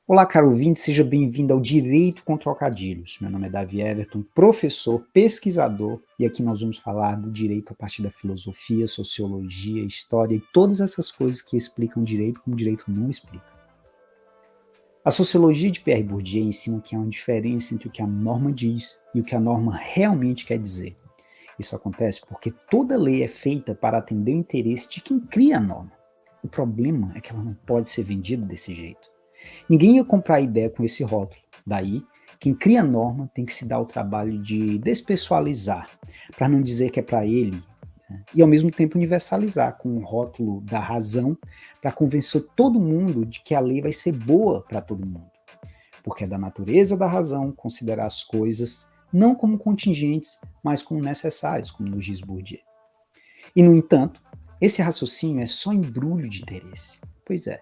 Olá, caro ouvinte, seja bem-vindo ao Direito com Trocadilhos. Meu nome é Davi Everton, professor, pesquisador, e aqui nós vamos falar do direito a partir da filosofia, sociologia, história e todas essas coisas que explicam direito como o direito não explica. A sociologia de Pierre Bourdieu ensina que há uma diferença entre o que a norma diz e o que a norma realmente quer dizer. Isso acontece porque toda lei é feita para atender o interesse de quem cria a norma. O problema é que ela não pode ser vendida desse jeito. Ninguém ia comprar a ideia com esse rótulo. Daí, quem cria a norma tem que se dar o trabalho de despessoalizar, para não dizer que é para ele, né? E ao mesmo tempo universalizar com o rótulo da razão, para convencer todo mundo de que a lei vai ser boa para todo mundo. Porque é da natureza da razão considerar as coisas não como contingentes, mas como necessárias, como nos diz Bourdieu. E, no entanto, esse raciocínio é só embrulho de interesse. Pois é.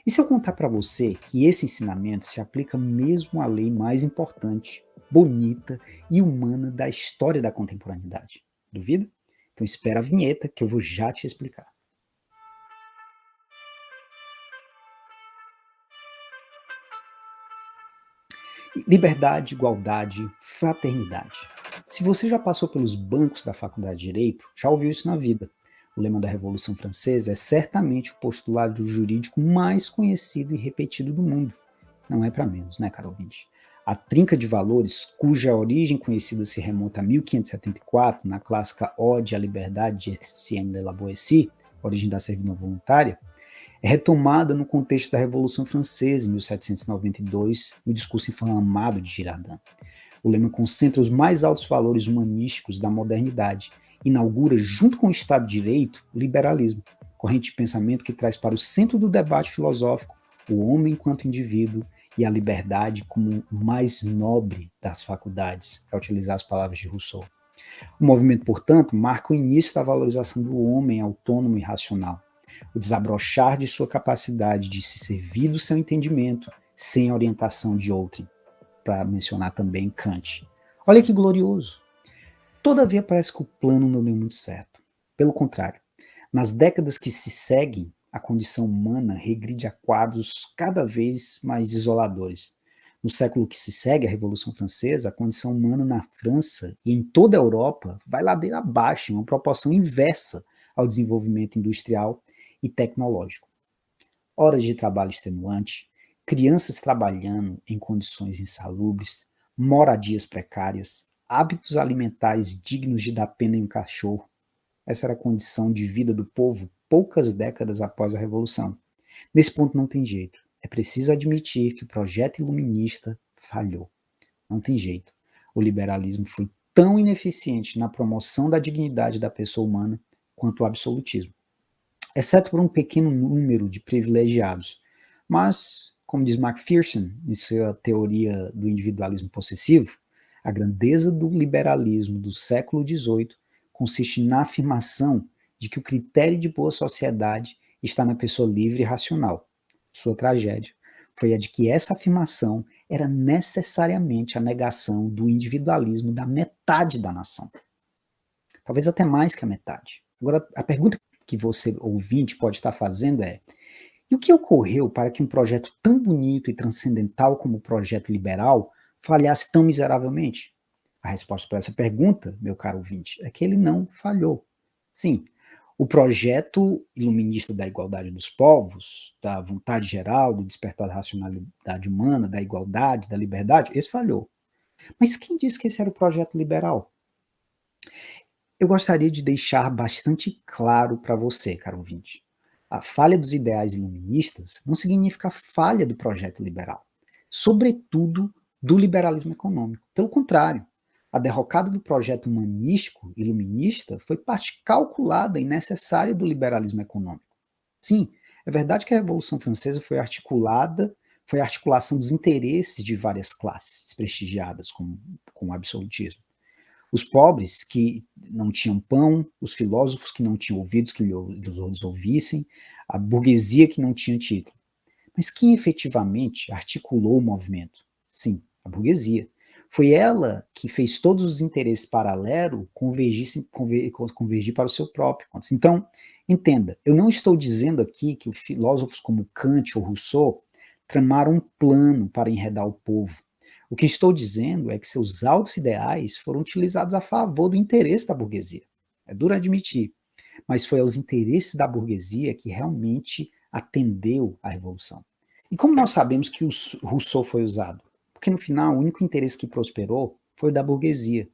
E se eu contar para você que esse ensinamento se aplica mesmo à lei mais importante, bonita e humana da história da contemporaneidade? Duvida? Então espera a vinheta que eu vou já te explicar. Liberdade, igualdade, fraternidade. Se você já passou pelos bancos da Faculdade de Direito, já ouviu isso na vida. O lema da Revolução Francesa é certamente o postulado jurídico mais conhecido e repetido do mundo. Não é para menos, né, caro ouvinte? A trinca de valores, cuja origem conhecida se remonta a 1574, na clássica Ode à Liberdade de Etienne de la Boétie, origem da servidão voluntária, é retomada no contexto da Revolução Francesa, em 1792, no discurso inflamado de Girardin. O lema concentra os mais altos valores humanísticos da modernidade, inaugura, junto com o Estado de Direito, o liberalismo, corrente de pensamento que traz para o centro do debate filosófico o homem enquanto indivíduo e a liberdade como o mais nobre das faculdades, para utilizar as palavras de Rousseau. O movimento, portanto, marca o início da valorização do homem autônomo e racional, o desabrochar de sua capacidade de se servir do seu entendimento sem orientação de outrem, para mencionar também Kant. Olha que glorioso! Todavia parece que o plano não deu muito certo. Pelo contrário, nas décadas que se seguem, a condição humana regride a quadros cada vez mais desoladores. No século que se segue à Revolução Francesa, a condição humana na França e em toda a Europa vai ladeira abaixo, em uma proporção inversa ao desenvolvimento industrial e tecnológico. Horas de trabalho extenuante, crianças trabalhando em condições insalubres, moradias precárias, hábitos alimentares dignos de dar pena em um cachorro. Essa era a condição de vida do povo poucas décadas após a Revolução. Nesse ponto não tem jeito. É preciso admitir que o projeto iluminista falhou. Não tem jeito. O liberalismo foi tão ineficiente na promoção da dignidade da pessoa humana quanto o absolutismo, exceto por um pequeno número de privilegiados. Mas, como diz Macpherson em sua teoria do individualismo possessivo, a grandeza do liberalismo do século XVIII consiste na afirmação de que o critério de boa sociedade está na pessoa livre e racional. Sua tragédia foi a de que essa afirmação era necessariamente a negação do individualismo da metade da nação. Talvez até mais que a metade. Agora, a pergunta que você, ouvinte, pode estar fazendo é: e o que ocorreu para que um projeto tão bonito e transcendental como o projeto liberal falhasse tão miseravelmente? A resposta para essa pergunta, meu caro ouvinte, é que ele não falhou. Sim, o projeto iluminista da igualdade dos povos, da vontade geral, do despertar da racionalidade humana, da igualdade, da liberdade, esse falhou. Mas quem disse que esse era o projeto liberal? Eu gostaria de deixar bastante claro para você, caro ouvinte. A falha dos ideais iluministas não significa falha do projeto liberal, sobretudo do liberalismo econômico. Pelo contrário, a derrocada do projeto humanístico iluminista foi parte calculada e necessária do liberalismo econômico. Sim, é verdade que a Revolução Francesa foi a articulação dos interesses de várias classes desprestigiadas com o absolutismo. Os pobres que não tinham pão, os filósofos que não tinham ouvidos que lhes ouvissem, a burguesia que não tinha título. Mas quem efetivamente articulou o movimento? Sim, a burguesia. Foi ela que fez todos os interesses paralelos convergir para o seu próprio. Então, entenda, eu não estou dizendo aqui que filósofos como Kant ou Rousseau tramaram um plano para enredar o povo. O que estou dizendo é que seus altos ideais foram utilizados a favor do interesse da burguesia. É duro admitir, mas foi aos interesses da burguesia que realmente atendeu à revolução. E como nós sabemos que o Rousseau foi usado? Porque no final o único interesse que prosperou foi o da burguesia.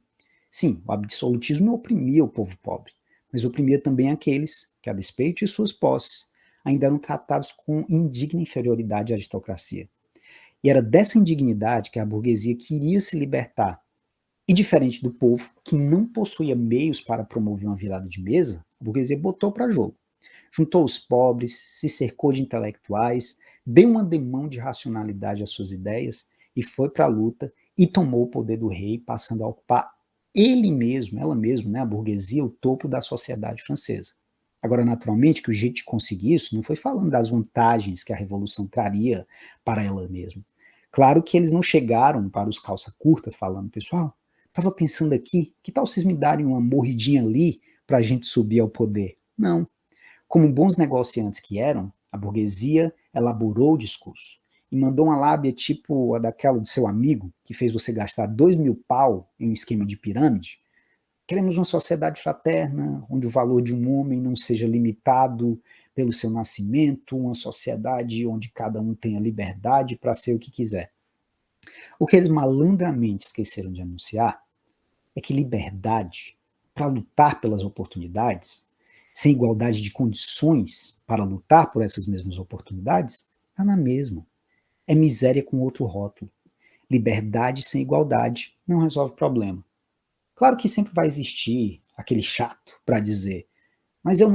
Sim, o absolutismo oprimia o povo pobre, mas oprimia também aqueles que, a despeito de suas posses, ainda eram tratados com indigna inferioridade à aristocracia. E era dessa indignidade que a burguesia queria se libertar. E diferente do povo, que não possuía meios para promover uma virada de mesa, a burguesia botou para jogo. Juntou os pobres, se cercou de intelectuais, deu uma demão de racionalidade às suas ideias e foi para a luta e tomou o poder do rei, passando a ocupar ele mesmo, ela mesma, né, a burguesia, o topo da sociedade francesa. Agora, naturalmente, que o jeito de conseguir isso não foi falando das vantagens que a revolução traria para ela mesma. Claro que eles não chegaram para os calça curta falando, pessoal, estava pensando aqui, que tal vocês me darem uma morridinha ali para a gente subir ao poder? Não. Como bons negociantes que eram, a burguesia elaborou o discurso e mandou uma lábia tipo a daquela do seu amigo, que fez você gastar 2.000 pau em um esquema de pirâmide. Queremos uma sociedade fraterna, onde o valor de um homem não seja limitado pelo seu nascimento, uma sociedade onde cada um tenha liberdade para ser o que quiser. O que eles malandramente esqueceram de anunciar é que liberdade para lutar pelas oportunidades, sem igualdade de condições para lutar por essas mesmas oportunidades, está na mesma. É miséria com outro rótulo. Liberdade sem igualdade não resolve problema. Claro que sempre vai existir aquele chato para dizer, mas eu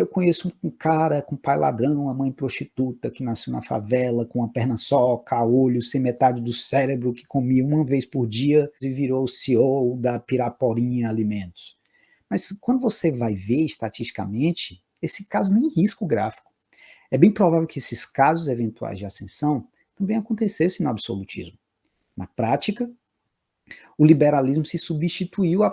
conheço um cara com pai ladrão, uma mãe prostituta que nasceu na favela, com uma perna só, caolho, sem metade do cérebro, que comia uma vez por dia e virou CEO da Piraporinha Alimentos. Mas quando você vai ver estatisticamente, esse caso nem risca o gráfico. É bem provável que esses casos eventuais de ascensão também acontecessem no absolutismo. Na prática, o liberalismo se substituiu ao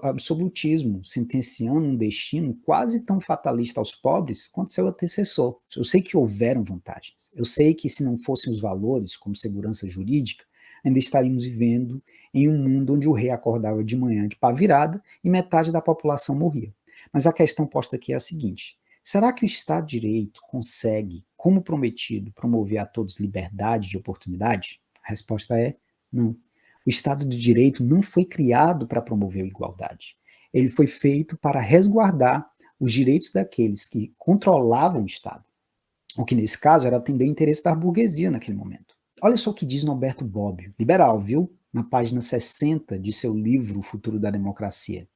absolutismo, sentenciando um destino quase tão fatalista aos pobres quanto seu antecessor. Eu sei que houveram vantagens. Eu sei que se não fossem os valores, como segurança jurídica, ainda estaríamos vivendo em um mundo onde o rei acordava de manhã de pá virada e metade da população morria. Mas a questão posta aqui é a seguinte: será que o Estado de Direito consegue, como prometido, promover a todos liberdade de oportunidade? A resposta é não. O Estado de Direito não foi criado para promover a igualdade. Ele foi feito para resguardar os direitos daqueles que controlavam o Estado. O que, nesse caso, era atender o interesse da burguesia naquele momento. Olha só o que diz Norberto Bobbio, liberal, viu? Na página 60 de seu livro O Futuro da Democracia.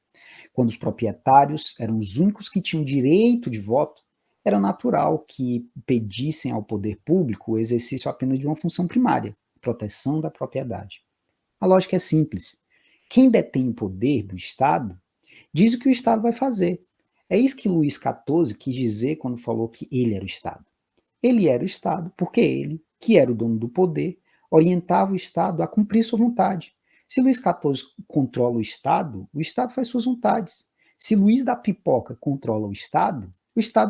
Quando os proprietários eram os únicos que tinham direito de voto, era natural que pedissem ao poder público o exercício apenas de uma função primária, proteção da propriedade. A lógica é simples. Quem detém o poder do Estado diz o que o Estado vai fazer. É isso que Luís XIV quis dizer quando falou que ele era o Estado. Ele era o Estado porque ele, que era o dono do poder, orientava o Estado a cumprir sua vontade. Se Luís XIV controla o Estado faz suas vontades. Se Luís da Pipoca controla o Estado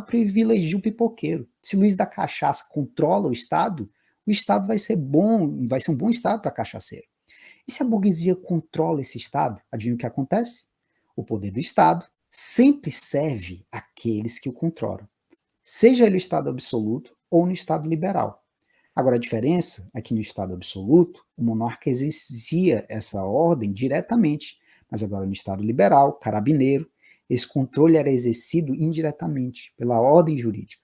privilegia o pipoqueiro. Se Luís da Cachaça controla o Estado vai ser um bom Estado para cachaceiro. E se a burguesia controla esse Estado, adivinha o que acontece? O poder do Estado sempre serve àqueles que o controlam, seja ele o Estado absoluto ou no Estado liberal. Agora, a diferença é que no Estado absoluto, o monarca exercia essa ordem diretamente, mas agora no Estado liberal, carabineiro, esse controle era exercido indiretamente, pela ordem jurídica.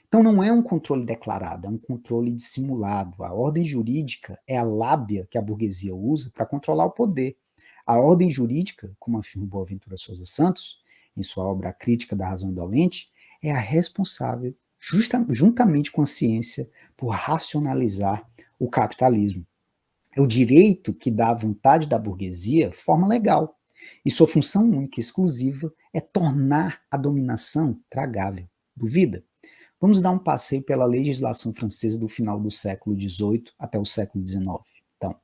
Então não é um controle declarado, é um controle dissimulado. A ordem jurídica é a lábia que a burguesia usa para controlar o poder. A ordem jurídica, como afirma Boaventura Sousa Santos, em sua obra A Crítica da Razão Indolente, é a responsável, juntamente com a ciência, por racionalizar o capitalismo. É o direito que dá à vontade da burguesia forma legal, e sua função única e exclusiva é tornar a dominação tragável. Duvida? Vamos dar um passeio pela legislação francesa do final do século XVIII até o século XIX. Então,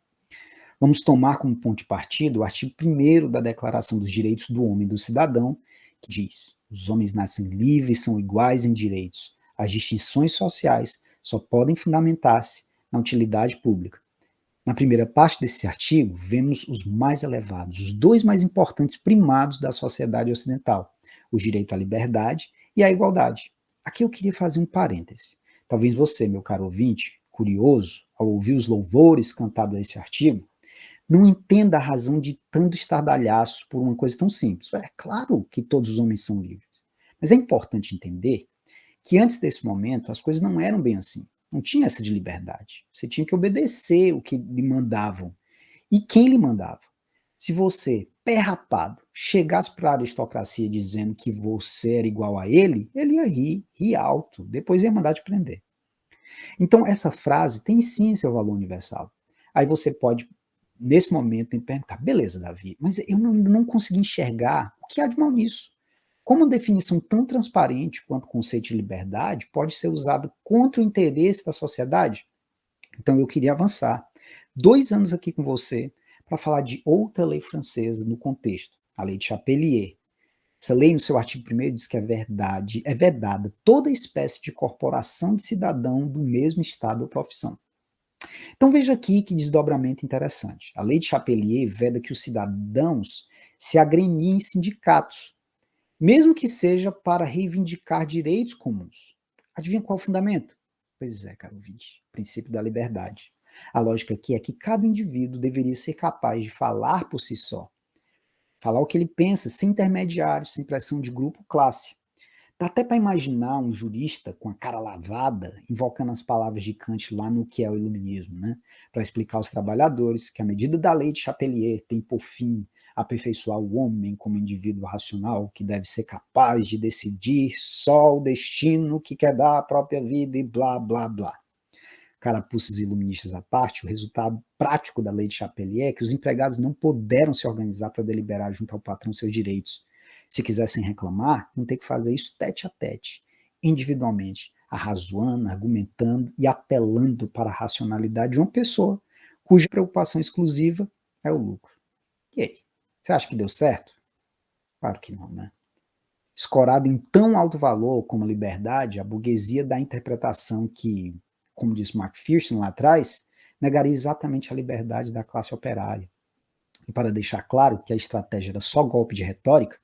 vamos tomar como ponto de partida o artigo 1º da Declaração dos Direitos do Homem e do Cidadão, que diz: os homens nascem livres e são iguais em direitos. As distinções sociais só podem fundamentar-se na utilidade pública. Na primeira parte desse artigo, vemos os mais elevados, os dois mais importantes primados da sociedade ocidental, o direito à liberdade e à igualdade. Aqui eu queria fazer um parêntese. Talvez você, meu caro ouvinte, curioso, ao ouvir os louvores cantados a esse artigo, não entenda a razão de tanto estardalhaço por uma coisa tão simples. É claro que todos os homens são livres. Mas é importante entender que antes desse momento as coisas não eram bem assim. Não tinha essa de liberdade. Você tinha que obedecer o que lhe mandavam. E quem lhe mandava? Se você, pé rapado, chegasse para a aristocracia dizendo que você era igual a ele ia rir alto, depois ia mandar te prender. Então, essa frase tem sim seu valor universal. Aí você pode, nesse momento, me perguntar, beleza, Davi, mas eu não consegui enxergar o que há de mal nisso. Como uma definição tão transparente quanto o conceito de liberdade pode ser usado contra o interesse da sociedade? Então eu queria avançar 2 anos aqui com você para falar de outra lei francesa no contexto, a Lei de Chapelier. Essa lei, no seu artigo 1º, diz que é vedada toda espécie de corporação de cidadão do mesmo estado ou profissão. Então veja aqui que desdobramento interessante. A Lei de Chapelier veda que os cidadãos se agremiem em sindicatos, mesmo que seja para reivindicar direitos comuns. Adivinha qual é o fundamento? Pois é, caro ouvinte, princípio da liberdade. A lógica aqui é que cada indivíduo deveria ser capaz de falar por si só. Falar o que ele pensa, sem intermediários, sem pressão de grupo ou classe. Dá até para imaginar um jurista com a cara lavada, invocando as palavras de Kant lá no que é o iluminismo, né? Para explicar aos trabalhadores que a medida da lei de Chapelier tem por fim aperfeiçoar o homem como indivíduo racional que deve ser capaz de decidir só o destino que quer dar à própria vida e blá, blá, blá. Carapuças iluministas à parte, o resultado prático da lei de Chapelier é que os empregados não puderam se organizar para deliberar junto ao patrão seus direitos. Se quisessem reclamar, iam ter que fazer isso tete a tete, individualmente, arrazoando, argumentando e apelando para a racionalidade de uma pessoa cuja preocupação exclusiva é o lucro. E aí? Você acha que deu certo? Claro que não, né? Escorado em tão alto valor como a liberdade, a burguesia dá a interpretação que, como disse McPherson lá atrás, negaria exatamente a liberdade da classe operária. E para deixar claro que a estratégia era só golpe de retórica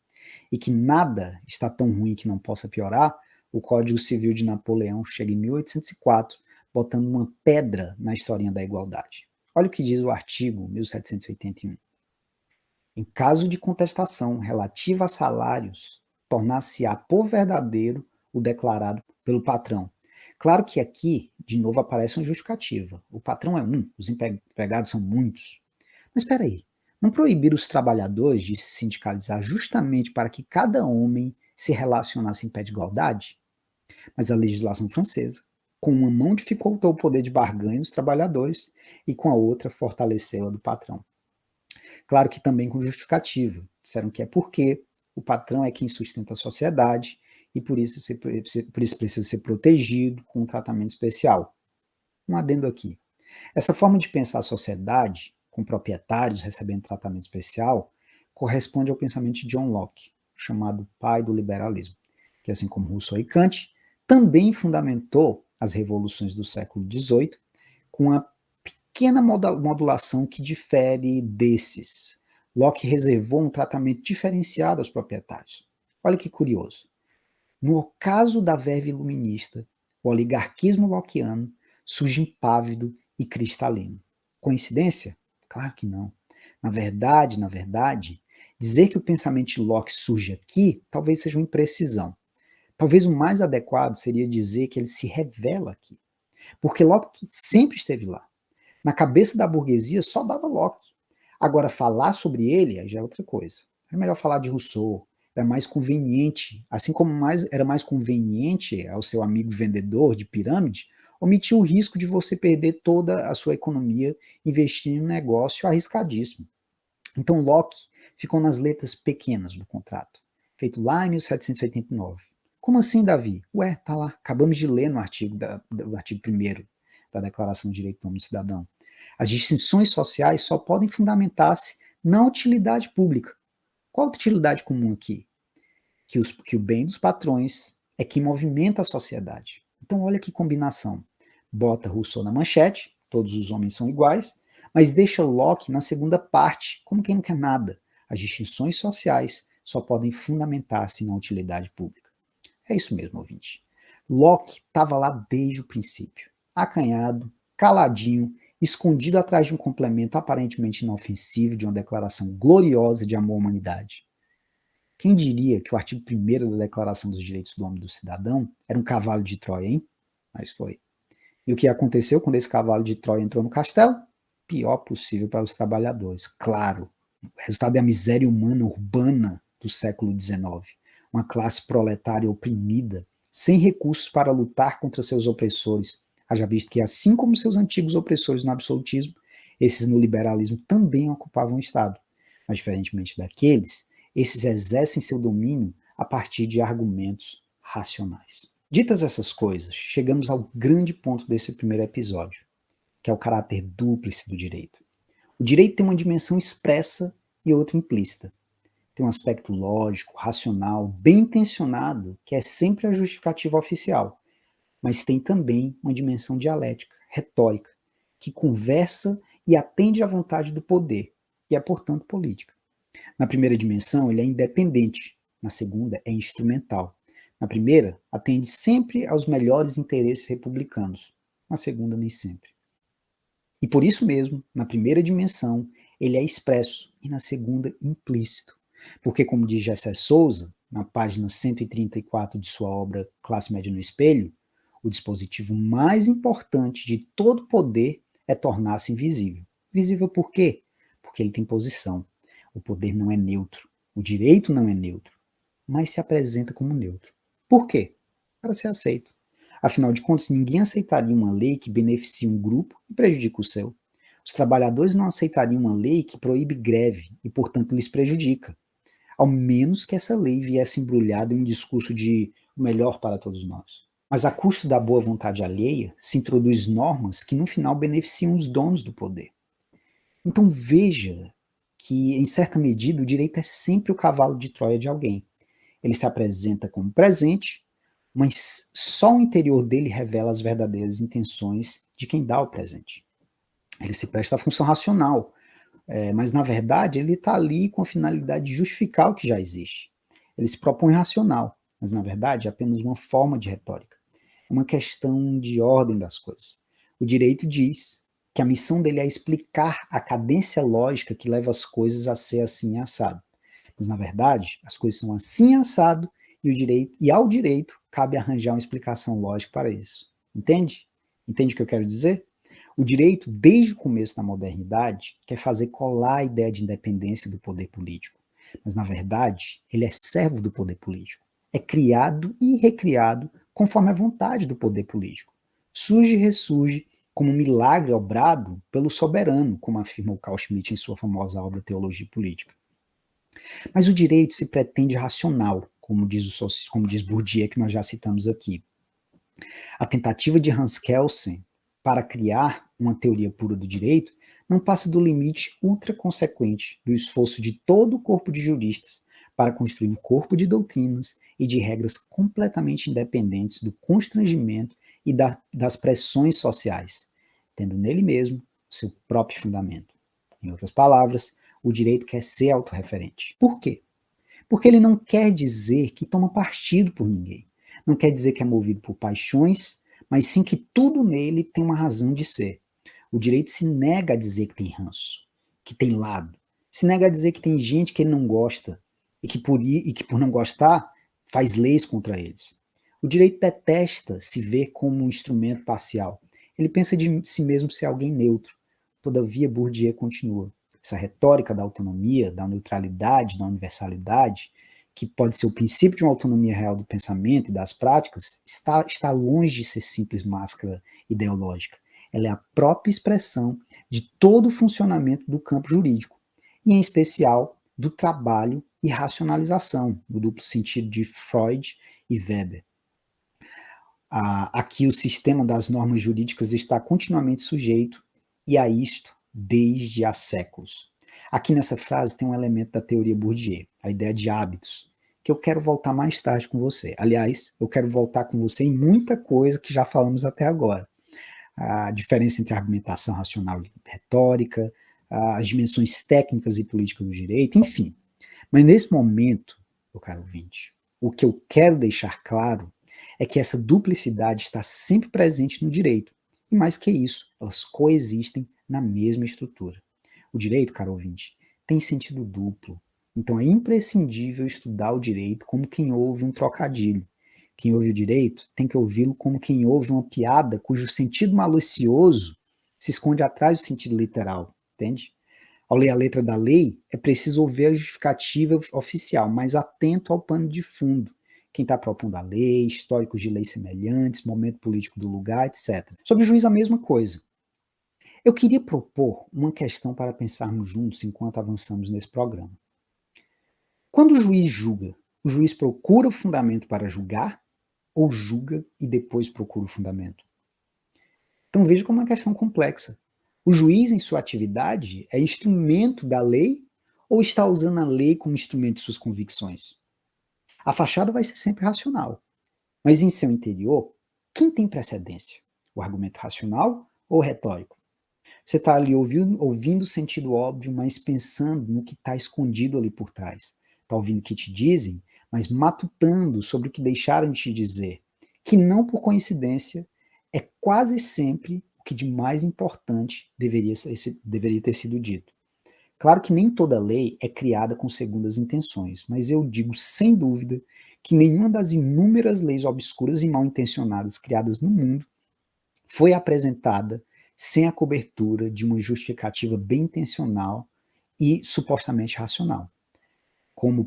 e que nada está tão ruim que não possa piorar, o Código Civil de Napoleão chega em 1804, botando uma pedra na historinha da igualdade. Olha o que diz o artigo 1781. Em caso de contestação relativa a salários, tornar-se-á por verdadeiro o declarado pelo patrão. Claro que aqui, de novo, aparece uma justificativa. O patrão é um, os empregados são muitos. Mas espera aí, não proibir os trabalhadores de se sindicalizar justamente para que cada homem se relacionasse em pé de igualdade? Mas a legislação francesa, com uma mão dificultou o poder de barganha dos trabalhadores e com a outra fortaleceu a do patrão. Claro que também com justificativa. Disseram que é porque o patrão é quem sustenta a sociedade e por isso precisa ser protegido com um tratamento especial. Um adendo aqui. Essa forma de pensar a sociedade, com proprietários recebendo tratamento especial, corresponde ao pensamento de John Locke, chamado pai do liberalismo, que assim como Rousseau e Kant, também fundamentou as revoluções do século XVIII com a pequena modulação que difere desses. Locke reservou um tratamento diferenciado aos proprietários. Olha que curioso. No caso da verve iluminista, o oligarquismo lockeano surge impávido e cristalino. Coincidência? Claro que não. Na verdade, dizer que o pensamento de Locke surge aqui talvez seja uma imprecisão. Talvez o mais adequado seria dizer que ele se revela aqui. Porque Locke sempre esteve lá. Na cabeça da burguesia só dava Locke. Agora, falar sobre ele já é outra coisa. É melhor falar de Rousseau, era mais conveniente, assim como era mais conveniente ao seu amigo vendedor de pirâmide, omitir o risco de você perder toda a sua economia investindo em um negócio arriscadíssimo. Então Locke ficou nas letras pequenas do contrato, feito lá em 1789. Como assim, Davi? Ué, tá lá, acabamos de ler no artigo, do artigo 1º da Declaração do Direito do Homem e do Cidadão. As distinções sociais só podem fundamentar-se na utilidade pública. Qual a utilidade comum aqui? Que o bem dos patrões é que movimenta a sociedade. Então olha que combinação. Bota Rousseau na manchete, todos os homens são iguais, mas deixa Locke na segunda parte, como quem não quer nada. As distinções sociais só podem fundamentar-se na utilidade pública. É isso mesmo, ouvinte. Locke estava lá desde o princípio, acanhado, caladinho, escondido atrás de um complemento aparentemente inofensivo de uma declaração gloriosa de amor à humanidade. Quem diria que o artigo 1º da Declaração dos Direitos do Homem e do Cidadão era um cavalo de Troia, hein? Mas foi. E o que aconteceu quando esse cavalo de Troia entrou no castelo? Pior possível para os trabalhadores. Claro, o resultado é a miséria humana urbana do século XIX. Uma classe proletária oprimida, sem recursos para lutar contra seus opressores. Haja visto que, assim como seus antigos opressores no absolutismo, esses no liberalismo também ocupavam o Estado. Mas, diferentemente daqueles, esses exercem seu domínio a partir de argumentos racionais. Ditas essas coisas, chegamos ao grande ponto desse primeiro episódio, que é o caráter dúplice do direito. O direito tem uma dimensão expressa e outra implícita. Tem um aspecto lógico, racional, bem intencionado, que é sempre a justificativa oficial, mas tem também uma dimensão dialética, retórica, que conversa e atende à vontade do poder, e é, portanto, política. Na primeira dimensão, ele é independente, na segunda, é instrumental. Na primeira, atende sempre aos melhores interesses republicanos, na segunda, nem sempre. E por isso mesmo, na primeira dimensão, ele é expresso e na segunda, implícito. Porque, como diz Gessé Souza, na página 134 de sua obra Classe Média no Espelho, o dispositivo mais importante de todo poder é tornar-se invisível. Visível por quê? Porque ele tem posição. O poder não é neutro. O direito não é neutro. Mas se apresenta como neutro. Por quê? Para ser aceito. Afinal de contas, ninguém aceitaria uma lei que beneficia um grupo e prejudica o seu. Os trabalhadores não aceitariam uma lei que proíbe greve e, portanto, lhes prejudica. Ao menos que essa lei viesse embrulhada em um discurso de o melhor para todos nós. Mas a custo da boa vontade alheia, se introduz normas que no final beneficiam os donos do poder. Então veja que, em certa medida, o direito é sempre o cavalo de Troia de alguém. Ele se apresenta como presente, mas só o interior dele revela as verdadeiras intenções de quem dá o presente. Ele se presta à função racional, mas na verdade ele está ali com a finalidade de justificar o que já existe. Ele se propõe racional, mas na verdade é apenas uma forma de retórica. É uma questão de ordem das coisas. O direito diz que a missão dele é explicar a cadência lógica que leva as coisas a ser assim assado. Mas na verdade as coisas são assim assado e ao direito cabe arranjar uma explicação lógica para isso. Entende? Entende o que eu quero dizer? O direito, desde o começo da modernidade, quer fazer colar a ideia de independência do poder político. Mas, na verdade, ele é servo do poder político. É criado e recriado conforme a vontade do poder político. Surge e ressurge como um milagre obrado pelo soberano, como afirma o Carl Schmitt em sua famosa obra Teologia Política. Mas o direito se pretende racional, como diz Bourdieu, que nós já citamos aqui. A tentativa de Hans Kelsen para criar uma teoria pura do direito não passa do limite ultraconsequente do esforço de todo o corpo de juristas para construir um corpo de doutrinas e de regras completamente independentes do constrangimento e das pressões sociais, tendo nele mesmo seu próprio fundamento. Em outras palavras, o direito quer ser autorreferente. Por quê? Porque ele não quer dizer que toma partido por ninguém. Não quer dizer que é movido por paixões, mas sim que tudo nele tem uma razão de ser. O direito se nega a dizer que tem ranço, que tem lado. Se nega a dizer que tem gente que ele não gosta e que por não gostar faz leis contra eles. O direito detesta se ver como um instrumento parcial. Ele pensa de si mesmo ser alguém neutro. Todavia, Bourdieu continua. Essa retórica da autonomia, da neutralidade, da universalidade, que pode ser o princípio de uma autonomia real do pensamento e das práticas, está longe de ser simples máscara ideológica. Ela é a própria expressão de todo o funcionamento do campo jurídico, e em especial do trabalho e racionalização, no duplo sentido de Freud e Weber. Aqui o sistema das normas jurídicas está continuamente sujeito, e a isto desde há séculos. Aqui nessa frase tem um elemento da teoria Bourdieu, a ideia de hábitos, que eu quero voltar mais tarde com você. Aliás, eu quero voltar com você em muita coisa que já falamos até agora. a diferença entre argumentação racional e retórica, as dimensões técnicas e políticas do direito, enfim. Mas nesse momento, meu caro ouvinte, o que eu quero deixar claro é que essa duplicidade está sempre presente no direito. E mais que isso, elas coexistem na mesma estrutura. O direito, caro ouvinte, tem sentido duplo. Então é imprescindível estudar o direito como quem ouve um trocadilho. Quem ouve o direito tem que ouvi-lo como quem ouve uma piada cujo sentido malicioso se esconde atrás do sentido literal, entende? Ao ler a letra da lei, é preciso ouvir a justificativa oficial, mas atento ao pano de fundo. Quem está propondo a lei, históricos de leis semelhantes, momento político do lugar, etc. Sobre o juiz, a mesma coisa. Eu queria propor uma questão para pensarmos juntos enquanto avançamos nesse programa. Quando o juiz julga, o juiz procura o fundamento para julgar ou julga e depois procura o fundamento? Então veja como é uma questão complexa. O juiz, em sua atividade, é instrumento da lei ou está usando a lei como instrumento de suas convicções? A fachada vai ser sempre racional, mas em seu interior, quem tem precedência? O argumento racional ou o retórico? Você está ali ouvindo o sentido óbvio, mas pensando no que está escondido ali por trás. Está ouvindo o que te dizem, mas matutando sobre o que deixaram de te dizer, que não por coincidência é quase sempre o que de mais importante deveria ter sido dito. Claro que nem toda lei é criada com segundas intenções, mas eu digo sem dúvida que nenhuma das inúmeras leis obscuras e mal intencionadas criadas no mundo foi apresentada sem a cobertura de uma justificativa bem intencional e supostamente racional. Como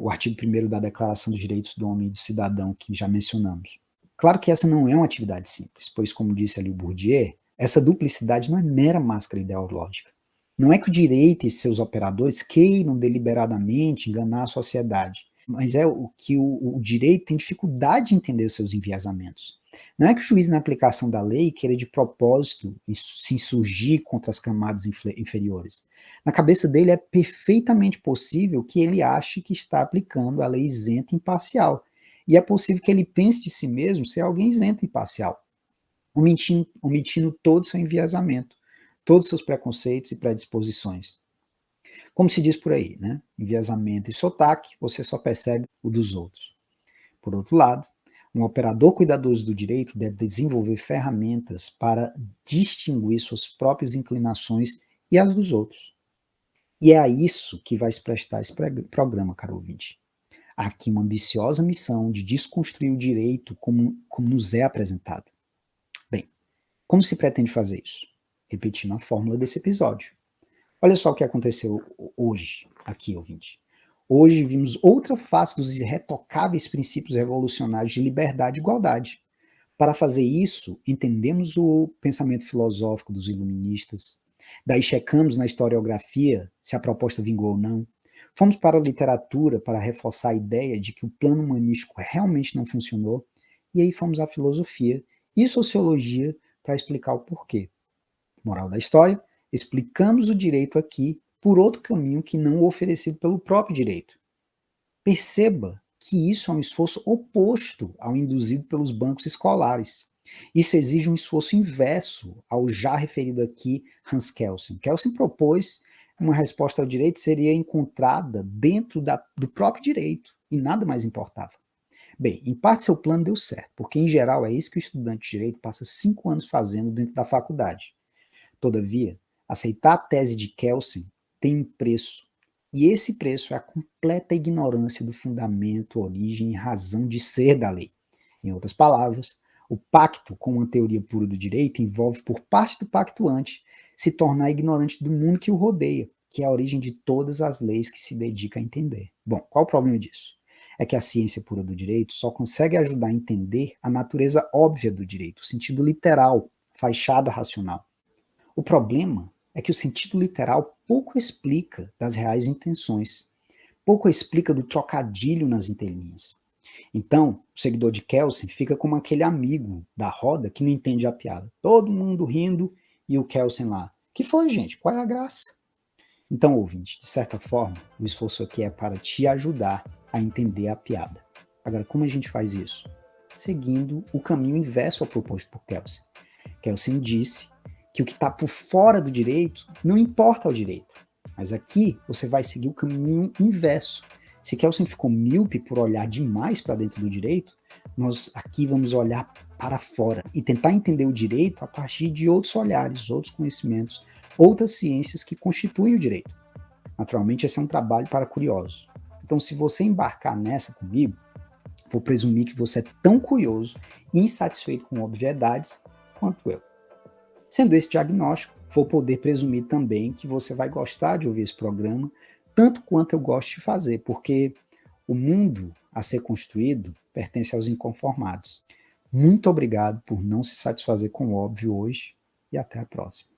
o artigo 1º da Declaração dos Direitos do Homem e do Cidadão, que já mencionamos. Claro que essa não é uma atividade simples, pois, como disse ali o Bourdieu, essa duplicidade não é mera máscara ideológica. Não é que o direito e seus operadores queiram deliberadamente enganar a sociedade, mas é o que o direito tem dificuldade de entender os seus enviesamentos. Não é que o juiz, na aplicação da lei, queira de propósito se insurgir contra as camadas inferiores. Na cabeça dele é perfeitamente possível que ele ache que está aplicando a lei isenta e imparcial. E é possível que ele pense de si mesmo ser alguém isento e imparcial, omitindo todo o seu enviesamento, todos os seus preconceitos e predisposições. Como se diz por aí, né? Enviesamento e sotaque, você só percebe o dos outros. Por outro lado, um operador cuidadoso do direito deve desenvolver ferramentas para distinguir suas próprias inclinações e as dos outros. E é a isso que vai se prestar esse programa, caro ouvinte. Há aqui uma ambiciosa missão de desconstruir o direito como nos é apresentado. Bem, como se pretende fazer isso? Repetindo a fórmula desse episódio. Olha só o que aconteceu hoje, aqui, ouvinte. Hoje vimos outra face dos irretocáveis princípios revolucionários de liberdade e igualdade. Para fazer isso, entendemos o pensamento filosófico dos iluministas, daí checamos na historiografia se a proposta vingou ou não, fomos para a literatura para reforçar a ideia de que o plano humanístico realmente não funcionou, e aí fomos à filosofia e sociologia para explicar o porquê. Moral da história, explicamos o direito aqui por outro caminho que não o oferecido pelo próprio direito. Perceba que isso é um esforço oposto ao induzido pelos bancos escolares. Isso exige um esforço inverso ao já referido aqui Hans Kelsen. Kelsen propôs uma resposta ao direito seria encontrada dentro do próprio direito, e nada mais importava. Bem, em parte seu plano deu certo, porque em geral é isso que o estudante de direito passa 5 anos fazendo dentro da faculdade. Todavia, aceitar a tese de Kelsen tem um preço, e esse preço é a completa ignorância do fundamento, origem e razão de ser da lei. Em outras palavras, o pacto com uma teoria pura do direito envolve, por parte do pactuante, se tornar ignorante do mundo que o rodeia, que é a origem de todas as leis que se dedica a entender. Bom, qual o problema disso? É que a ciência pura do direito só consegue ajudar a entender a natureza óbvia do direito, o sentido literal, fachada racional. O problema é que o sentido literal pouco explica das reais intenções, pouco explica do trocadilho nas entrelinhas. Então, o seguidor de Kelsen fica como aquele amigo da roda que não entende a piada. Todo mundo rindo e o Kelsen lá. Que foi, gente? Qual é a graça? Então, ouvinte, de certa forma, o esforço aqui é para te ajudar a entender a piada. Agora, como a gente faz isso? Seguindo o caminho inverso ao proposto por Kelsen. Kelsen disse que o que está por fora do direito não importa ao direito. Mas aqui você vai seguir o caminho inverso. Se Kelsen ficou míope por olhar demais para dentro do direito, nós aqui vamos olhar para fora e tentar entender o direito a partir de outros olhares, outros conhecimentos, outras ciências que constituem o direito. Naturalmente, esse é um trabalho para curiosos. Então, se você embarcar nessa comigo, vou presumir que você é tão curioso e insatisfeito com obviedades quanto eu. Sendo esse diagnóstico, vou poder presumir também que você vai gostar de ouvir esse programa, tanto quanto eu gosto de fazer, porque o mundo a ser construído pertence aos inconformados. Muito obrigado por não se satisfazer com o óbvio hoje e até a próxima.